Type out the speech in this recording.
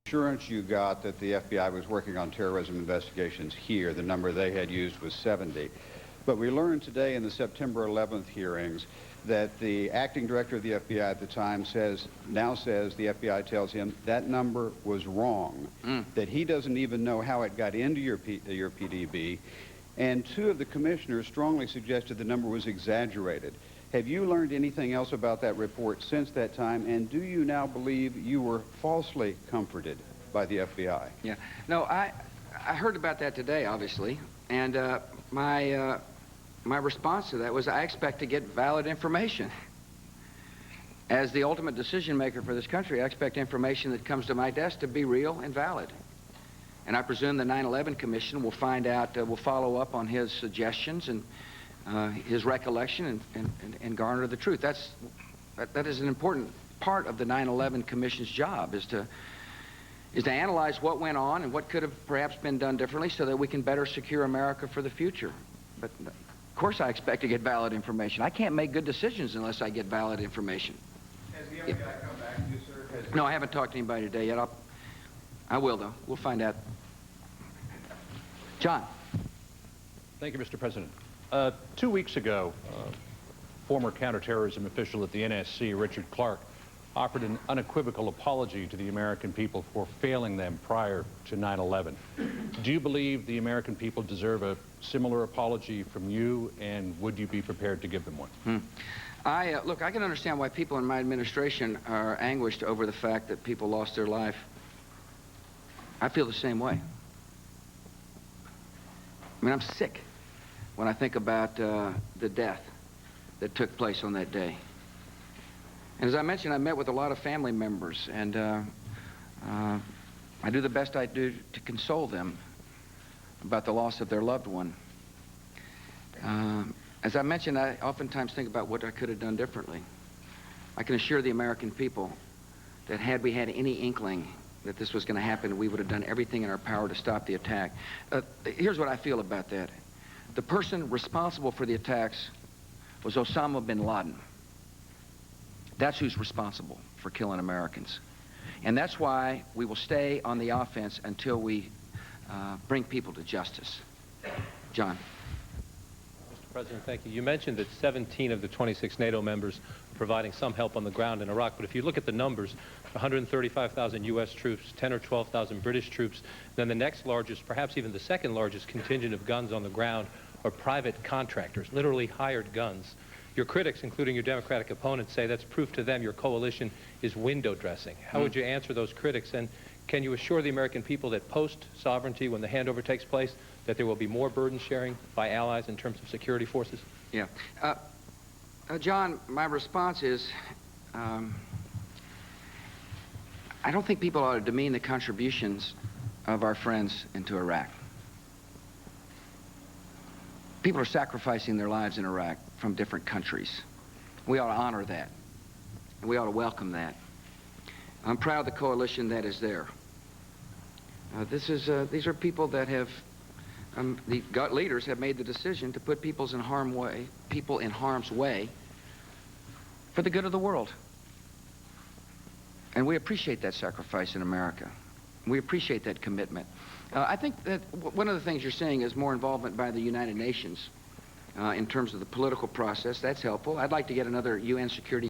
assurance you got that the FBI was working on terrorism investigations here. The number they had used was 70. But we learned today in the September 11th hearings that the acting director of the FBI at the time now says the FBI tells him that number was wrong, that he doesn't even know how it got into your PDB, and two of the commissioners strongly suggested the number was exaggerated. Have you learned anything else about that report since that time, and do you now believe you were falsely comforted by the FBI? Yeah. No, I heard about that today, obviously, and my response to that was I expect to get valid information. As the ultimate decision maker for this country, I expect information that comes to my desk to be real and valid. And I presume the 9/11 Commission will find out, will follow up on his suggestions and his recollection and garner the truth. That is an important part of the 9/11 Commission's job, is to analyze what went on and what could have perhaps been done differently so that we can better secure America for the future. But of course I expect to get valid information. I can't make good decisions unless I get valid information. Has the FBI come back to you, sir? No, I haven't talked to anybody today yet. I will, though. We'll find out. John. Thank you, Mr. President. 2 weeks ago, former counterterrorism official at the NSC, Richard Clark, offered an unequivocal apology to the American people for failing them prior to 9/11. Do you believe the American people deserve a similar apology from you, and would you be prepared to give them one? Look, I can understand why people in my administration are anguished over the fact that people lost their life. I feel the same way. I mean, I'm sick when I think about the death that took place on that day. And as I mentioned, I met with a lot of family members, and I do the best I do to console them about the loss of their loved one. As I mentioned, I oftentimes think about what I could have done differently. I can assure the American people that had we had any inkling that this was going to happen, we would have done everything in our power to stop the attack. Here's what I feel about that. The person responsible for the attacks was Osama bin Laden. That's who's responsible for killing Americans. And that's why we will stay on the offense until we bring people to justice. John. Mr. President, thank you. You mentioned that 17 of the 26 NATO members are providing some help on the ground in Iraq, but if you look at the numbers, 135,000 U.S. troops, 10 or 12,000 British troops, then the next largest, perhaps even the second largest contingent of guns on the ground are private contractors, literally hired guns. Your critics, including your Democratic opponents, say that's proof to them your coalition is window dressing. How would you answer those critics? And can you assure the American people that post-sovereignty, when the handover takes place, that there will be more burden sharing by allies in terms of security forces? Yeah. John, my response is, I don't think people ought to demean the contributions of our friends into Iraq. People are sacrificing their lives in Iraq from different countries. We ought to honor that. And we ought to welcome that. I'm proud of the coalition that is there. These are people that have, the leaders have made the decision to put people in harm's way for the good of the world. And we appreciate that sacrifice in America. We appreciate that commitment. I think that one of the things you're seeing is more involvement by the United Nations in terms of the political process. That's helpful. I'd like to get another UN Security